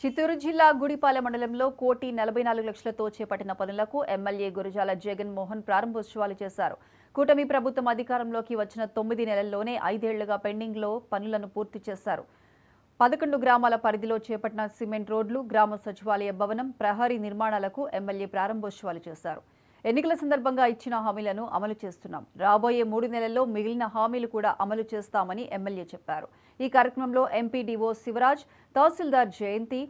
చిత్తూరు జిల్లా గుడిపాల మండలంలో 1,44,00,000తో చేపట్టిన పనులకు ఎమ్మెల్యే గురజాల జగన్ మోహన్ ప్రారంభోత్సవాలు చేశారు. కూటమి ప్రభుత్వం అధికారంలోకి వచ్చిన 9 నెలల్లోనే 5 ఏళ్లుగా పెండింగ్లో పనులను పూర్తి చేశారు. 11 గ్రామాల పరిధిలో చేపట్టిన సిమెంట్ రోడ్లు, గ్రామ సచివాలయ భవనం, ప్రహరీ నిర్మాణాలకు ఎమ్మెల్యే ప్రారంభోత్సవాలు చేశారు. ఎన్నికల సందర్భంగా ఇచ్చిన హామీలను అమలు చేస్తున్నాం. రాబోయే 3 నెలల్లో మిగిలిన హామీలు కూడా అమలు చేస్తామని ఎమ్మెల్యే చెప్పారు. ఈ కార్యక్రమంలో ఎంపీడీఓ శివరాజ్, తహసీల్దార్ జయంతి,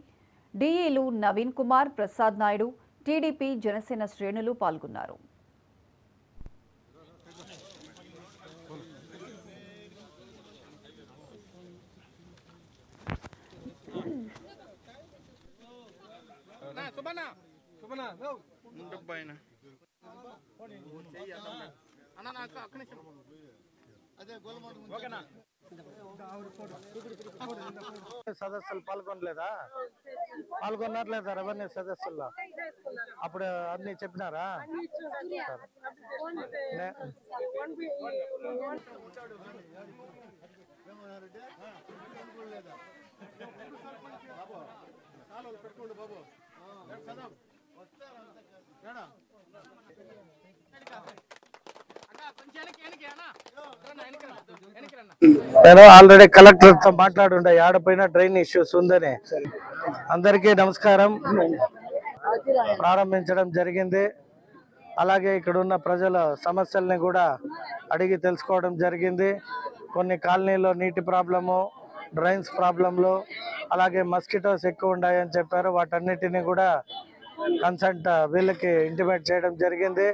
డీఈలు నవీన్ కుమార్, ప్రసాద్ నాయుడు, టీడీపీ, జనసేన శ్రేణులు పాల్గొన్నారు. సదస్సులు పాల్గొనట్లేదా రెవెన్యూ సదస్సుల్లో? అప్పుడు అన్ని చెప్పినారా? నేను ఆల్రెడీ కలెక్టర్ తో మాట్లాడుండే ఆడపైన ట్రైన్ ఇష్యూస్ ఉందని. అందరికీ నమస్కారం. ప్రారంభించడం జరిగింది. అలాగే ఇక్కడ ఉన్న ప్రజల సమస్యల్ని కూడా అడిగి తెలుసుకోవడం జరిగింది. కొన్ని కాలనీలో నీటి ప్రాబ్లము, డ్రైన్స్ ప్రాబ్లంలు, అలాగే మస్కిటోస్ ఎక్కువ ఉన్నాయని చెప్పారు. వాటన్నిటిని కూడా కన్సల్ట్ వీళ్ళకి ఇంటిమేట్ చేయడం జరిగింది.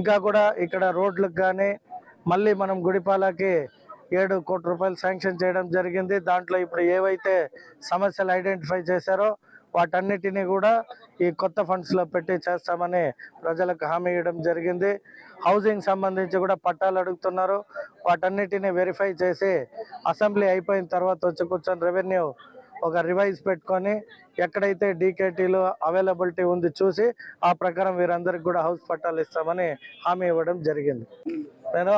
ఇంకా కూడా ఇక్కడ రోడ్లకు కానీ మళ్ళీ మనం గుడిపాలకి 7 కోట్ల రూపాయలు శాంక్షన్ చేయడం జరిగింది. దాంట్లో ఇప్పుడు ఏవైతే సమస్యలు ఐడెంటిఫై చేశారో వాటన్నిటిని కూడా ఈ కొత్త ఫండ్స్లో పెట్టి చేస్తామని ప్రజలకు హామీ ఇవ్వడం జరిగింది. హౌసింగ్ సంబంధించి కూడా పట్టాలు అడుగుతున్నారు. వాటన్నిటిని వెరిఫై చేసి అసెంబ్లీ అయిపోయిన తర్వాత వచ్చి కూర్చొని రెవెన్యూ ఒక రివైజ్ పెట్టుకొని ఎక్కడైతే డీకేటీలు అవైలబిలిటీ ఉంది చూసి ఆ ప్రకారం వీరందరికి కూడా హౌస్ పట్టాలు ఇస్తామని హామీ ఇవ్వడం జరిగింది. నేను